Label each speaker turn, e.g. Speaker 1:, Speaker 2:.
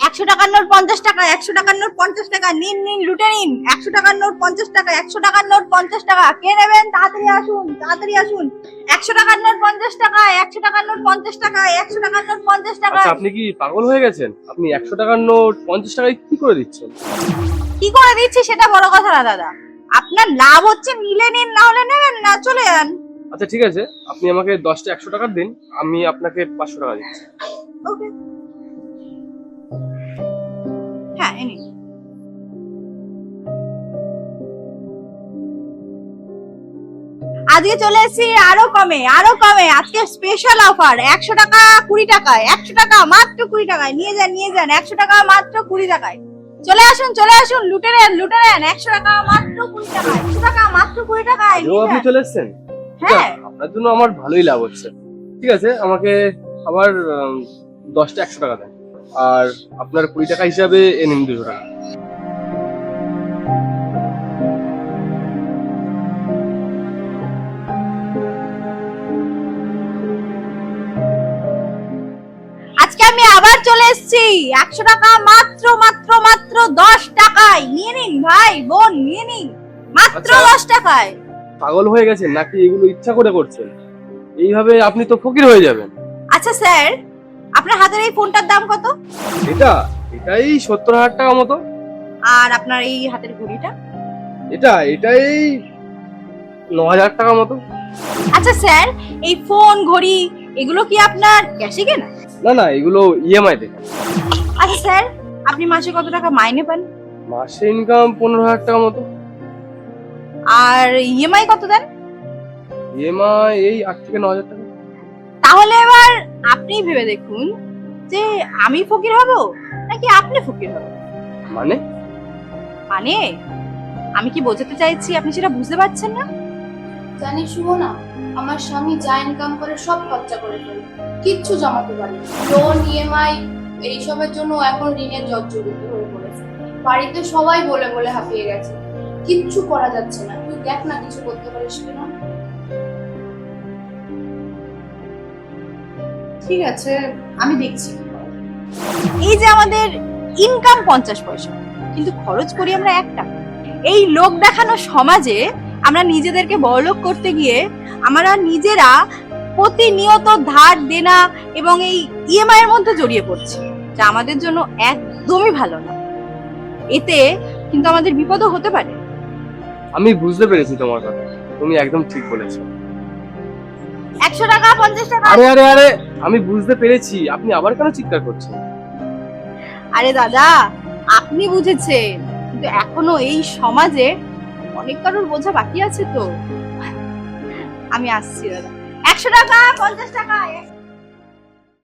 Speaker 1: 100 টাকার নোট 50 টাকা, 100 টাকার নোট 50 টাকা, নিন নিন লুটে নিন। 100 টাকার নোট 50 টাকা, 100 টাকার নোট 50 টাকা, কে নেবেন তাড়াতাড়ি আসুন, তাড়াতাড়ি আসুন। 100 টাকার নোট 50 টাকা, 100 টাকার নোট 50 টাকা, 100 টাকার নোট 50 টাকা।
Speaker 2: আচ্ছা, আপনি কি পাগল হয়ে গেছেন? আপনি 100 টাকার নোট 50 টাকায় কি করে দিচ্ছেন?
Speaker 1: কি করে দিচ্ছি সেটা বড় কথা না দাদা, আপনার লাভ হচ্ছে নিলে নিন, না হলে নেবেন না, চলে যান।
Speaker 2: আচ্ছা ঠিক আছে, আপনি আমাকে 10টা 100 টাকার দিন, আমি আপনাকে 500 টাকা দিচ্ছি।
Speaker 1: ওকে, হ্যাঁ এই নিন। আজকে চলে এসেছি আরো কমে, আরো কমে। আজকে স্পেশাল অফার, 100 টাকা 20 টাকায়, 100 টাকা মাত্র 20 টাকায়। নিয়ে যান নিয়ে যান, 100 টাকা মাত্র 20 টাকায়। চলে আসুন চলে আসুন, লুটে নেন লুটে নেন। 100 টাকা মাত্র 20 টাকায়, 100 টাকা মাত্র 20 টাকায়।
Speaker 2: আজও আপনি চলে এসেছেন?
Speaker 1: হ্যাঁ,
Speaker 2: আপনার জন্য আমার ভালোই লাভ হচ্ছে। ঠিক আছে, আমাকে আবার 10টা 100 টাকা দেন, আর আপনার 20 টাকা হিসাবে এ নিন 200 টাকা।
Speaker 1: আজকে আমি আবার চলে এসেছি 100 টাকা মাত্র মাত্র মাত্র 10 টাকায়। নিয়ে নিন ভাই বোন, নিয়ে নিন মাত্র
Speaker 2: আচ্ছা।
Speaker 1: 10 টাকায়।
Speaker 2: পাগল হয়ে গেছেন নাকি? এগুলো ইচ্ছা করে করছেন? এইভাবে আপনি তো ফকির হয়ে যাবেন।
Speaker 1: আচ্ছা স্যার, আপনার হাতের এই ফোনটার দাম কত?
Speaker 2: এটাই 70,000 টাকা মতো।
Speaker 1: আর আপনার এই হাতের ঘড়িটা?
Speaker 2: এটাই 9,000 টাকা মতো।
Speaker 1: আচ্ছা স্যার, এই ফোন ঘড়ি এগুলো কি আপনার ক্যাশে কেনা?
Speaker 2: না, এগুলো ইএমআই দেখেন।
Speaker 1: আচ্ছা স্যার, আপনি মাসে কত টাকা মাইনে পান?
Speaker 2: মাসে ইনকাম 15,000 টাকা মতো।
Speaker 1: আর ইএমআই কত দেন?
Speaker 2: ইএমআই এই 8 থেকে 9,000 টাকা।
Speaker 1: তাহলে এবার আপনি ভেবে দেখুন যে আমি ফকির হব নাকি আপনি ফকির হবেন।
Speaker 2: মানে
Speaker 1: মানে আমি কি বোঝাতে চাইছি আপনি সেটা বুঝতে পারছেন না?
Speaker 3: জানিস শুভ না, আমার স্বামী যা ইনকাম করে সব খরচা করে ফেলে, কিচ্ছু জমাতে পারে না। লোন ইএমআই এইসবের জন্য এখন ঋণের জর্জরিত হয়ে পড়েছে। বাড়িতে সবাই বলে বলে হাঁপিয়ে গেছে, কিচ্ছু করা যাচ্ছে না। তুই দেখ না কিছু করতে পারিস কিনা।
Speaker 1: ঠিক আছে, আমি দেখছি। এই যে আমাদের ইনকাম 50 পয়সা, কিন্তু খরচ করি আমরা 1 টাকা। এই লোক দেখানো সমাজে আমরা নিজেদেরকে বড়লোক করতে গিয়ে আমরা নিজেরা প্রতিনিয়ত ধার দেনা এবং এই ইএমআই এর মধ্যে জড়িয়ে পড়ছি, যা আমাদের জন্য একদমই ভালো না। এতে কিন্তু আমাদের বিপদও হতে পারে।
Speaker 2: আমি বুঝতে পেরেছি তোমার কথা, তুমি একদম ঠিক বলেছো।
Speaker 1: 100 টাকা 50 টাকা।
Speaker 2: আরে আমি বুঝতে পেরেছি, আপনি আবার কেন চিৎকার করছেন?
Speaker 1: আরে দাদা, আপনি বুঝেছেন, কিন্তু এখনো এই সমাজে অনেক কারোর বোঝা বাকি আছে তো। আমি আসছি দাদা। 100 টাকা 50 টাকা।